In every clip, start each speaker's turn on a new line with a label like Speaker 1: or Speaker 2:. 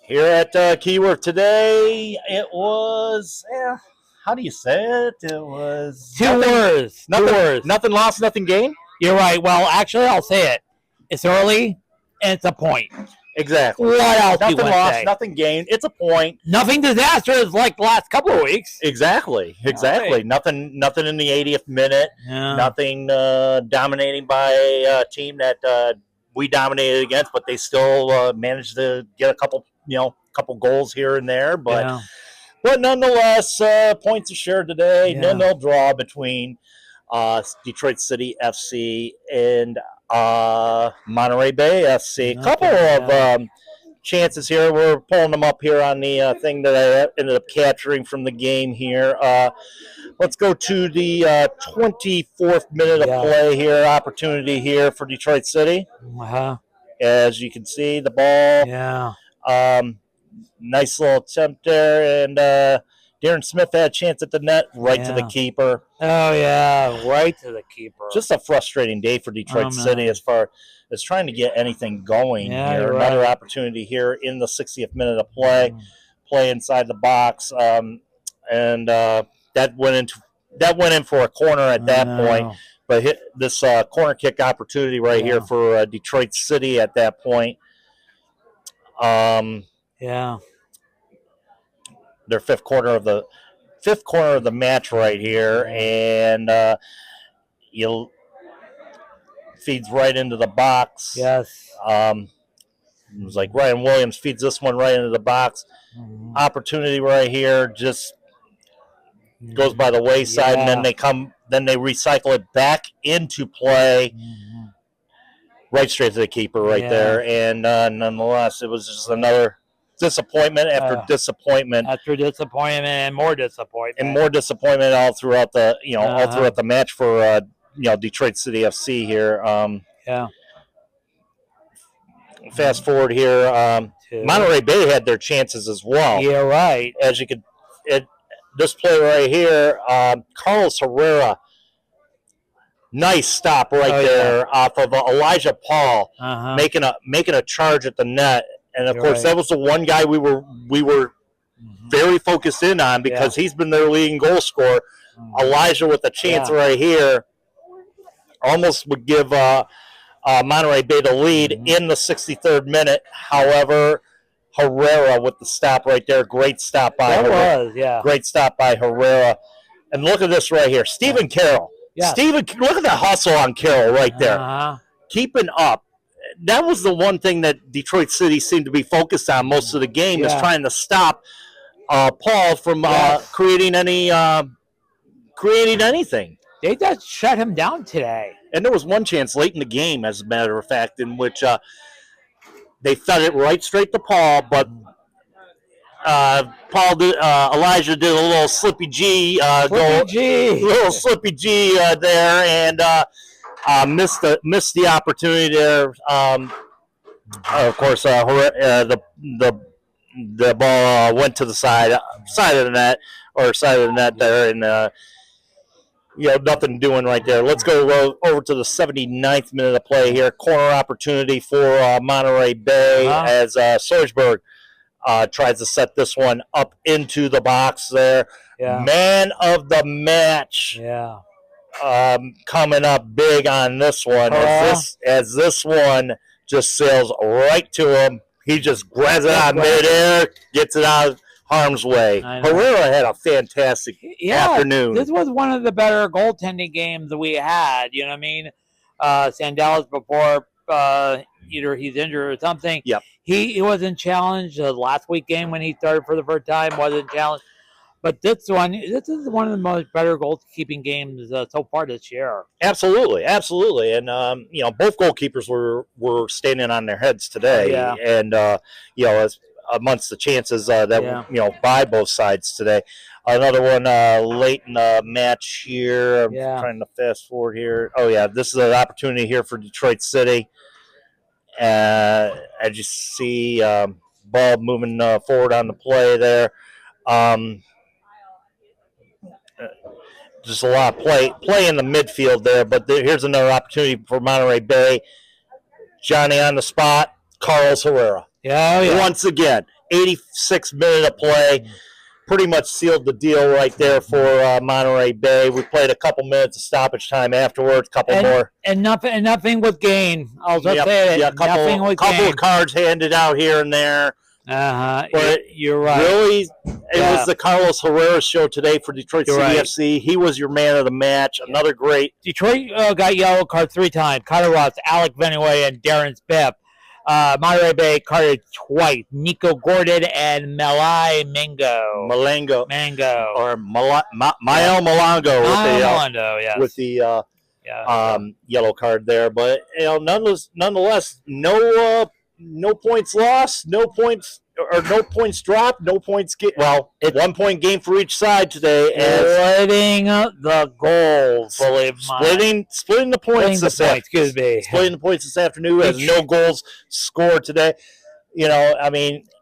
Speaker 1: Here at Keyworth today, it was, how do you say it? It was
Speaker 2: Two words.
Speaker 1: Nothing lost, nothing gained.
Speaker 2: You're right. Well, actually, I'll say it. It's early, and it's a point.
Speaker 1: Exactly.
Speaker 2: What else do you
Speaker 1: Nothing
Speaker 2: want to
Speaker 1: lost,
Speaker 2: say?
Speaker 1: nothing gained. It's a point.
Speaker 2: Nothing disastrous like the last couple of weeks.
Speaker 1: Exactly.
Speaker 2: Right.
Speaker 1: Nothing in the 80th minute.
Speaker 2: Yeah.
Speaker 1: Nothing dominating by a team that we dominated against, but they still managed to get a couple goals here and there. But nonetheless, points are shared today.
Speaker 2: Yeah.
Speaker 1: 0-0 draw between Detroit City FC and Monterey Bay FC. A couple of chances here. We're pulling them up here on the thing that I ended up capturing from the game here. Let's go to the 24th minute of play here. Opportunity here for Detroit City.
Speaker 2: Uh-huh.
Speaker 1: As you can see, the ball.
Speaker 2: Yeah.
Speaker 1: Nice little attempt there, and Darren Smith had a chance at the net, to the keeper.
Speaker 2: Oh, yeah, right to the keeper.
Speaker 1: Just a frustrating day for Detroit City as far as trying to get anything going here. Another opportunity here in the 60th minute of play, play inside the box, and that went in for a corner at that point. But hit this corner kick opportunity here for Detroit City at that point. Their fifth corner of the match right here, and you feeds right into the box.
Speaker 2: Yes.
Speaker 1: It was like Ryan Williams feeds this one right into the box. Opportunity right here just goes by the wayside, and then they recycle it back into play. Right straight to the keeper there, and nonetheless, it was just another disappointment after disappointment
Speaker 2: and more
Speaker 1: disappointment all throughout the match for Detroit City FC here. Fast forward here, Monterey Bay had their chances as well.
Speaker 2: Yeah, right.
Speaker 1: As you could, this play right here, Carlos Herrera. Nice stop there off of Elijah Paul, making a charge at the net, and of course that was the one guy we were very focused in on because he's been their leading goal scorer. Elijah with a chance right here, almost would give Monterey Bay the lead in the 63rd minute. However, Herrera with the stop right there, great stop by Herrera. Great stop by Herrera, and look at this right here, Stephen Carroll. Yeah. Steven, look at the hustle on Carroll right there. Keeping up. That was the one thing that Detroit City seemed to be focused on most of the game, is trying to stop Paul from creating anything.
Speaker 2: They just shut him down today.
Speaker 1: And there was one chance late in the game, as a matter of fact, in which they fed it right straight to Paul, but Elijah did a little slippy G, little slippy G there, and missed the opportunity there. Of course, the ball went to the side of the net there, and nothing doing right there. Let's go over to the 79th minute of play here. Corner opportunity for Monterey Bay as Sorsberg tries to set this one up into the box there. Man of the match coming up big on this one. As this one just sails right to him. He just grabs it out midair, gets it out of harm's way. Herrera had a fantastic afternoon.
Speaker 2: This was one of the better goaltending games that we had. You know what I mean? Sandelis before either he's injured or something.
Speaker 1: Yep.
Speaker 2: He wasn't challenged. The last week game when he started for the first time wasn't challenged. But this is one of the most better goalkeeping games so far this year.
Speaker 1: Absolutely. And both goalkeepers were standing on their heads today, and as amongst the chances by both sides today. Another one late in the match here. I'm trying to fast forward here. Oh yeah, this is an opportunity here for Detroit City. As you see, ball moving forward on the play there. Just a lot of play in the midfield there, but here's another opportunity for Monterey Bay. Johnny on the spot, Carlos Herrera.
Speaker 2: Yeah.
Speaker 1: Once again, 86 minute of play. Pretty much sealed the deal right there for Monterey Bay. We played a couple minutes of stoppage time afterwards, couple more.
Speaker 2: And nothing with gain. I'll just say it.
Speaker 1: Yeah, couple of cards handed out here and there. But
Speaker 2: you're right.
Speaker 1: Really, it was the Carlos Herrera show today for Detroit City FC. He was your man of the match. Another great.
Speaker 2: Detroit got yellow card 3 times. Carter Ross, Alec Venue, and Darren Spiff. Monterey Bay carded twice. Nico Gordon and Malai Mango.
Speaker 1: Or Mael Malongo with the yellow card there. But nonetheless, no points lost, no points dropped, no points get. Well, 1 point game for each side today.
Speaker 2: Splitting the goals.
Speaker 1: Splitting the points this afternoon. Splitting the points this afternoon as no goals scored today.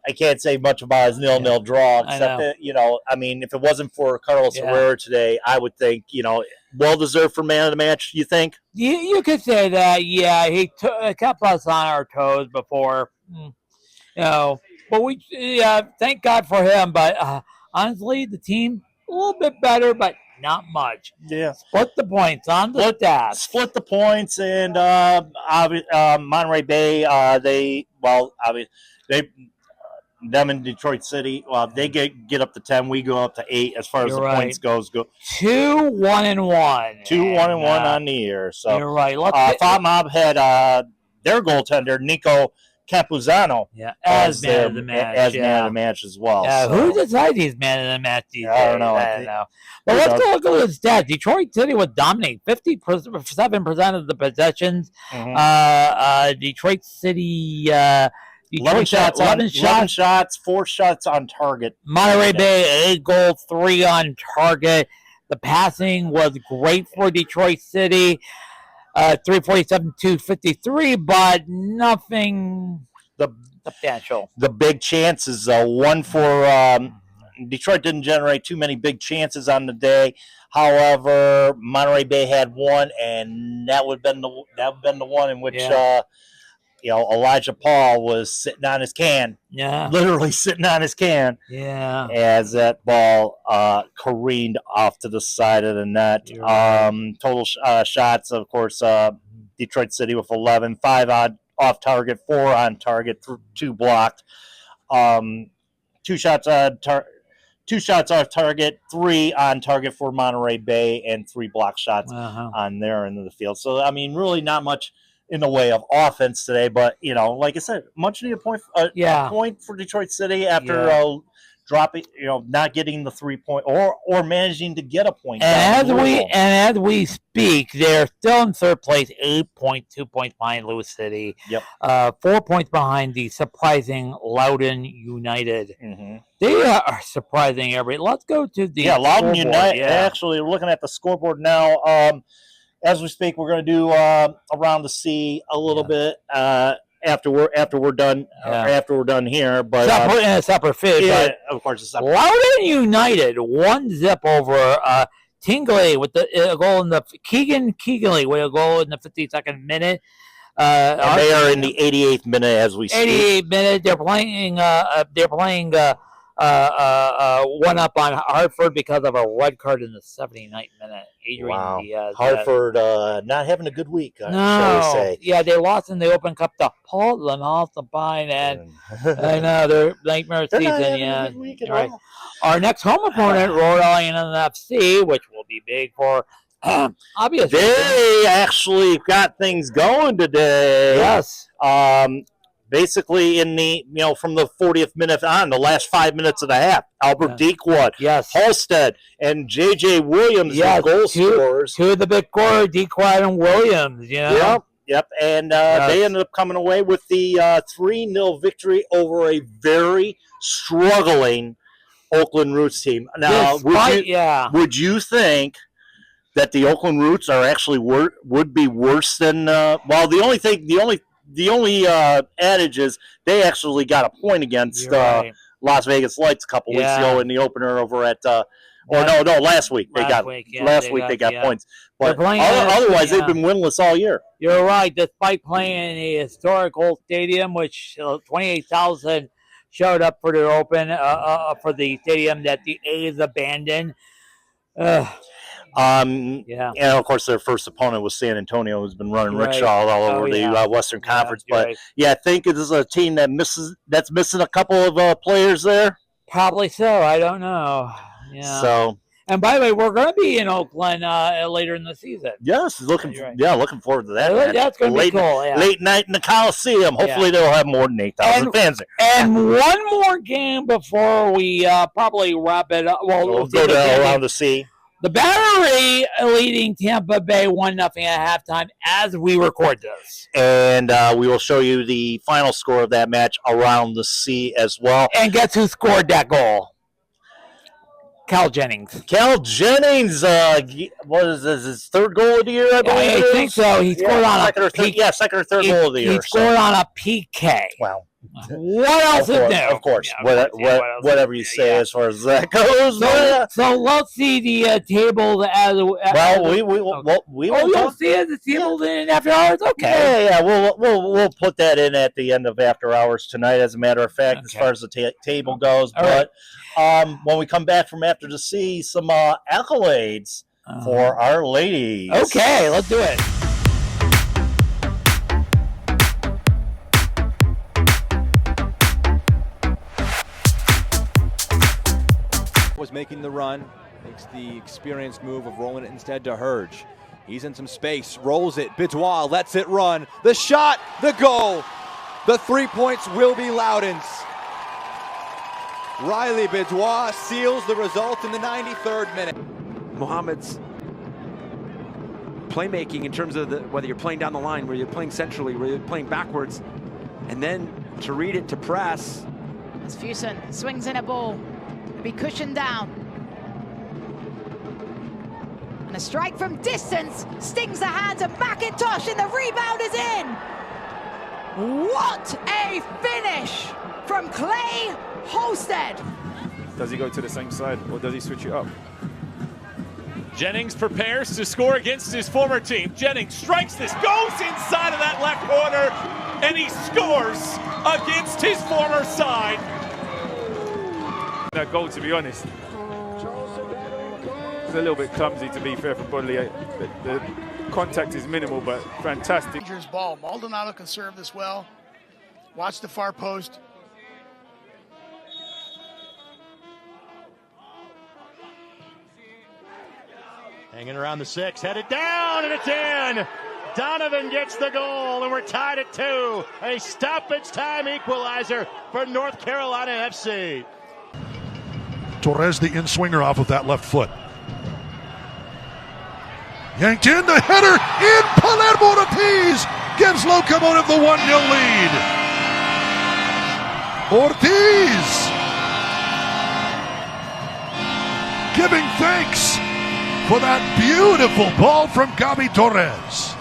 Speaker 1: I can't say much about his 0-0 draw, except that, if it wasn't for Carlos Herrera today, I would think, well deserved for man of the match. You think?
Speaker 2: You could say that. Yeah, he kept us on our toes before. But we thank God for him. But honestly, the team a little bit better, but not much.
Speaker 1: Yeah,
Speaker 2: split the points on the stats.
Speaker 1: Split the points, and Monterey Bay. Them in Detroit City. Well, they get up to 10. We go up to 8 as far as the points goes.
Speaker 2: 2-1-1.
Speaker 1: 2-1-1 on the year. So
Speaker 2: you're right.
Speaker 1: Thought Mob had their goaltender Nico Campuzano
Speaker 2: as man of the match.
Speaker 1: Man of the match as well.
Speaker 2: Who decides he's man of the match these days?
Speaker 1: I don't know.
Speaker 2: But let's go look at the stats. Detroit City would dominate 57% of the possessions. Detroit City.
Speaker 1: 11 shots, 4 shots on target.
Speaker 2: Monterey Bay, 8 goals, 3 on target. The passing was great for Detroit City. 347, 253, but nothing substantial.
Speaker 1: The big chances, one for Detroit didn't generate too many big chances on the day. However, Monterey Bay had one, and that would have been the one in which Elijah Paul was sitting on his can.
Speaker 2: Yeah.
Speaker 1: Literally sitting on his can.
Speaker 2: Yeah.
Speaker 1: As that ball careened off to the side of the net. Total shots, of course, Detroit City with 11, 5 off target, 4 on target, 2 blocked. 2 shots off target, 3 on target for Monterey Bay, and 3 block shots on their end of the field. So, really not much in the way of offense today, but like I said, much needed point. A point for Detroit City after dropping, not getting the 3 point or managing to get a point.
Speaker 2: And as we speak, they're still in third place, 8.2 points behind Louis City.
Speaker 1: Yep.
Speaker 2: 4 points behind the surprising Loudoun United.
Speaker 1: Mm-hmm.
Speaker 2: They are surprising everybody. Let's go to the
Speaker 1: Loudoun United. Actually, looking at the scoreboard now. As we speak, we're going to do around the sea a little bit after we're done here. But
Speaker 2: in a separate feed.
Speaker 1: Yeah, of course, it's separate.
Speaker 2: Loudoun United 1-0 over Tingley with the goal in the Keegan with a goal in the 52nd minute.
Speaker 1: And they are in the 88th minute as we speak.
Speaker 2: 88th minute. They're playing. One up on Hartford because of a red card in the 79th minute. Adrian Diaz.
Speaker 1: Hartford not having a good week, shall we say.
Speaker 2: Yeah, they lost in the Open Cup to Portland off the Pine, and I know they're nightmare season.
Speaker 1: Not having a good week at all.
Speaker 2: Our next home opponent, Rhode Island NFC, which will be big for obviously.
Speaker 1: They actually got things going today.
Speaker 2: Yes.
Speaker 1: Basically, in the from the 40th minute on, the last 5 minutes of the half, Albert Dequad, Halstead, and J.J. Williams, the goal scorers.
Speaker 2: 2 of the big scorers, Dequad and Williams.
Speaker 1: Yep. And they ended up coming away with the 3-0 victory over a very struggling Oakland Roots team. Now, would you think that the Oakland Roots are actually would be worse than? The only adage is they actually got a point against Las Vegas Lights a couple weeks ago in the opener over at Or no, last week they got
Speaker 2: yeah.
Speaker 1: points. But otherwise, they've been winless all year.
Speaker 2: You're right. Despite playing in a historical stadium, which 28,000 showed up for their open for the stadium that the A's abandoned.
Speaker 1: And of course their first opponent was San Antonio, who's been running rickshaw all over the Western Conference. But I think it is a team that's missing a couple of players there.
Speaker 2: Probably so. I don't know. Yeah.
Speaker 1: So.
Speaker 2: And by the way, we're going to be in Oakland later in the season.
Speaker 1: Yes, looking forward to that.
Speaker 2: That's going to be cool. Yeah.
Speaker 1: Late night in the Coliseum. Hopefully they'll have more than 8,000 fans there.
Speaker 2: And one more game before we probably wrap it up. Well,
Speaker 1: we'll go around the sea.
Speaker 2: The Battery leading Tampa Bay 1-0 at halftime as we record this.
Speaker 1: And we will show you the final score of that match around the sea as well.
Speaker 2: And guess who scored that goal? Cal Jennings.
Speaker 1: Cal Jennings, what is this, his third goal of the year, I believe?
Speaker 2: I think so. He scored on a PK.
Speaker 1: Second or third goal of the year.
Speaker 2: He scored on a PK.
Speaker 1: Wow.
Speaker 2: What else is new?
Speaker 1: Of course. Whatever you say as far as that goes.
Speaker 2: So let's see the table as
Speaker 1: we will
Speaker 2: you'll see the table in after hours? Okay.
Speaker 1: Yeah. We'll put that in at the end of after hours tonight, as a matter of fact, as far as the table goes. But when we come back from after to see some accolades for our ladies.
Speaker 2: Okay, let's do it.
Speaker 3: Was making the run, makes the experienced move of rolling it instead to Hurge. He's in some space, rolls it, Bidois lets it run, the shot, the goal. The 3 points will be Loudoun's. Riley Bidois seals the result in the 93rd minute.
Speaker 4: Mohamed's playmaking in terms of whether you're playing down the line, whether you're playing centrally, whether you're playing backwards, and then to read it, to press.
Speaker 5: As Fusen swings in a ball. Be cushioned down. And a strike from distance stings the hands of McIntosh, and the rebound is in. What a finish from Clay Holstead.
Speaker 6: Does he go to the same side or does he switch it up?
Speaker 7: Jennings prepares to score against his former team. Jennings strikes this, goes inside of that left corner, and he scores against his former side.
Speaker 6: That goal, to be honest, it's a little bit clumsy, to be fair, for Budley. The contact is minimal, but fantastic.
Speaker 8: Dangerous ball. Maldonado can serve this well. Watch the far post.
Speaker 9: Hanging around the 6, headed down, and it's in. Donovan gets the goal, and we're tied at 2. A stoppage time equalizer for North Carolina FC.
Speaker 10: Torres, the in-swinger off of that left foot. Yanked in, the header in. Palermo Ortiz gives Locomotive the 1-0 lead. Ortiz giving thanks for that beautiful ball from Gabi Torres.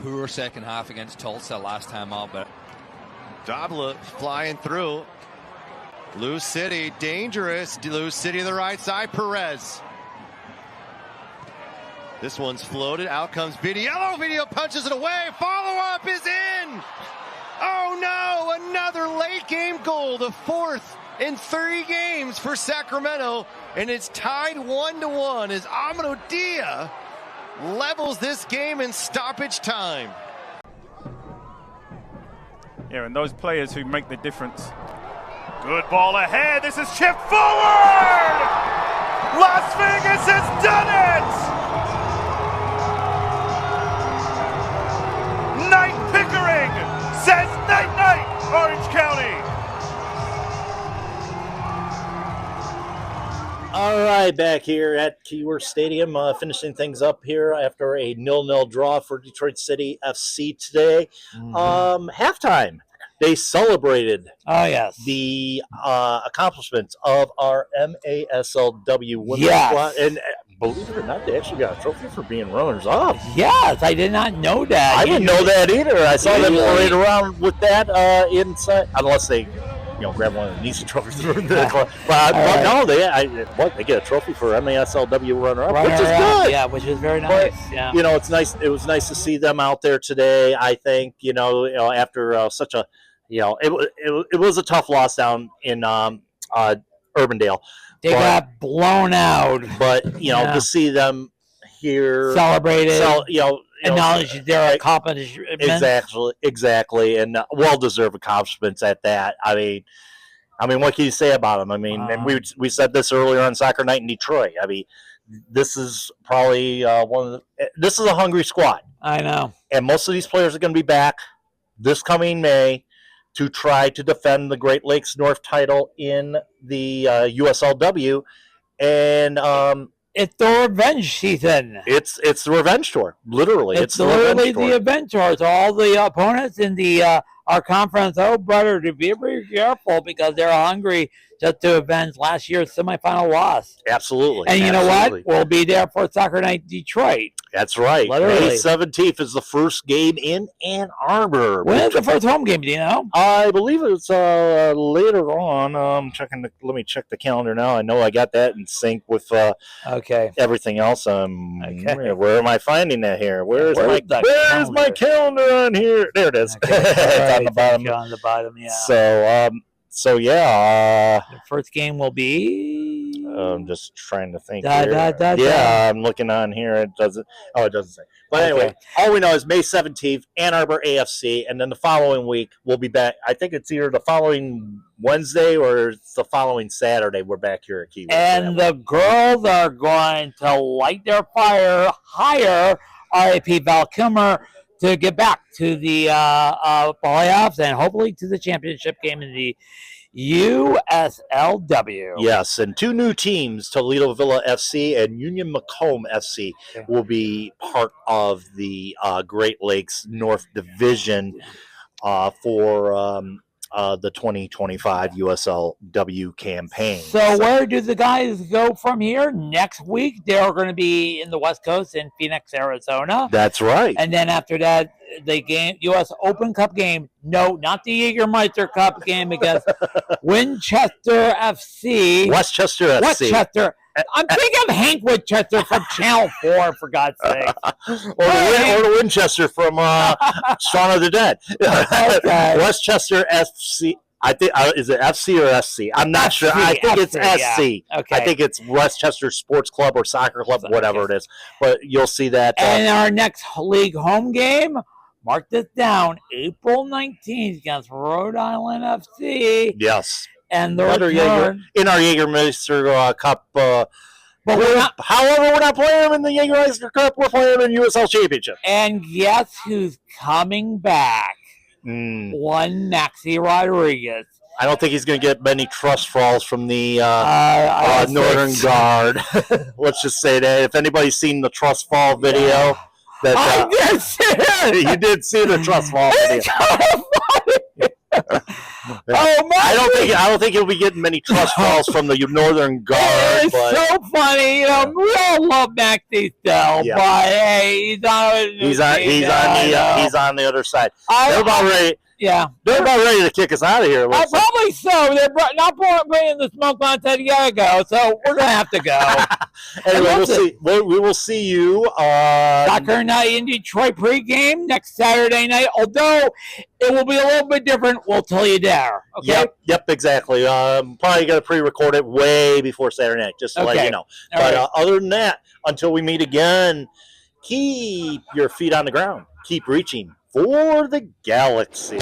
Speaker 11: Poor second half against Tulsa last time out, but
Speaker 12: Dabla flying through. Lou City, dangerous. Lou City to the right side, Perez. This one's floated. Out comes Vitiello. Vitiello punches it away. Follow-up is in. Oh, no. Another late game goal. The fourth in 3 games for Sacramento. And it's tied 1-1 as Amado Dia levels this game in stoppage time.
Speaker 6: Yeah, and those players who make the difference. Good ball ahead. This is chipped forward. Las Vegas has done it. Knight Pickering says night night, Orange County.
Speaker 1: All right, back here at Keyworth Stadium, finishing things up here after a 0-0 draw for Detroit City FC today. Halftime. They celebrated the accomplishments of our MASL-W women's squad. And believe it or not, they actually got a trophy for being runners-up.
Speaker 2: Yes, I did not know that.
Speaker 1: I didn't know that either. I saw them parade around with that inside, unless they grab one of the Nisa trophies from the club. But no, they get a trophy for MASL-W runner-up, which is good.
Speaker 2: Yeah, which is very nice.
Speaker 1: But, it's nice. It was nice to see them out there today. I think after such a it was a tough loss down in Urbandale.
Speaker 2: They got blown out.
Speaker 1: But to see them here
Speaker 2: celebrated, acknowledge their accomplishments.
Speaker 1: Exactly, and well-deserved accomplishments at that. I mean, what can you say about them? I mean, and we said this earlier on Soccer Night in Detroit. I mean, this is probably this is a hungry squad.
Speaker 2: I know, and
Speaker 1: most of these players are going to be back this coming May to try to defend the Great Lakes North title in the USLW, and
Speaker 2: it's the revenge season.
Speaker 1: It's the revenge tour, literally.
Speaker 2: It's literally the revenge tour. So all the opponents in the our conference, brother, to be very careful because they're hungry just to avenge last year's semifinal loss.
Speaker 1: Absolutely.
Speaker 2: And you know what? We'll be there for Soccer Night Detroit.
Speaker 1: That's right.
Speaker 2: Literally.
Speaker 1: May 17th is the first game in Ann Arbor.
Speaker 2: When is the first home game? Do you know?
Speaker 1: I believe it's later on. Let me check the calendar now. I know I got that in sync with everything else. Where am I finding that here? Where's my calendar on here? There it is.
Speaker 2: Okay.
Speaker 1: It's on the bottom.
Speaker 2: On the bottom, yeah.
Speaker 1: So
Speaker 2: the first game will be.
Speaker 1: I'm just trying to think. I'm looking on here. It doesn't say. But anyway, all we know is May 17th, Ann Arbor AFC, and then the following week we'll be back. I think it's either the following Wednesday or it's the following Saturday. We're back here at Keyworth.
Speaker 2: And the girls are going to light their fire higher. RIP Val Kilmer to get back to the playoffs and hopefully to the championship game in the USLW.
Speaker 1: Yes, and two new teams, Toledo Villa FC and Union Macomb FC, will be part of the Great Lakes North Division for the 2025 USLW campaign.
Speaker 2: So where do the guys go from here? Next week, they're going to be in the West Coast in Phoenix, Arizona.
Speaker 1: That's right.
Speaker 2: And then after that, the game, U.S. Open Cup game. No, not the Jägermeister Cup game against Winchester FC.
Speaker 1: Westchester FC.
Speaker 2: Westchester. I'm thinking of Hank Winchester from Channel 4, for God's sake.
Speaker 1: or the Winchester from Shaun of the Dead. Westchester FC. I think is it FC or SC? I'm not sure. I think it's SC.
Speaker 2: Yeah. Okay.
Speaker 1: I think it's Westchester Sports Club or Soccer Club, whatever it is. But you'll see that.
Speaker 2: And our next league home game, mark this down, April 19th against Rhode Island FC.
Speaker 1: Yes.
Speaker 2: And the
Speaker 1: in our Jägermeister Cup. But however, we're not playing them in the Jägermeister Cup. We're playing them in USL Championship.
Speaker 2: And guess who's coming back? One Maxi Rodriguez.
Speaker 1: I don't think he's going to get many trust falls from the Northern Guard. Let's just say that. If anybody's seen the trust fall video,
Speaker 2: I did see it.
Speaker 1: You did see the trust fall video. I don't think he'll be getting many trust falls from the Northern Guard.
Speaker 2: It's so funny, we all love Max Diestel, but hey, he's
Speaker 1: on the other side. They're about ready.
Speaker 2: Yeah,
Speaker 1: they're about ready to kick us out of here.
Speaker 2: Probably so. They're not bringing the smoke content yet ago, so we're gonna have to go.
Speaker 1: Anyway, we will see you
Speaker 2: Soccer Night in Detroit pregame next Saturday night. Although it will be a little bit different, we'll tell you there. Okay.
Speaker 1: Yep, exactly. Probably gonna pre-record it way before Saturday night, just to let you know. But other than that, until we meet again, keep your feet on the ground. Keep reaching for the galaxy.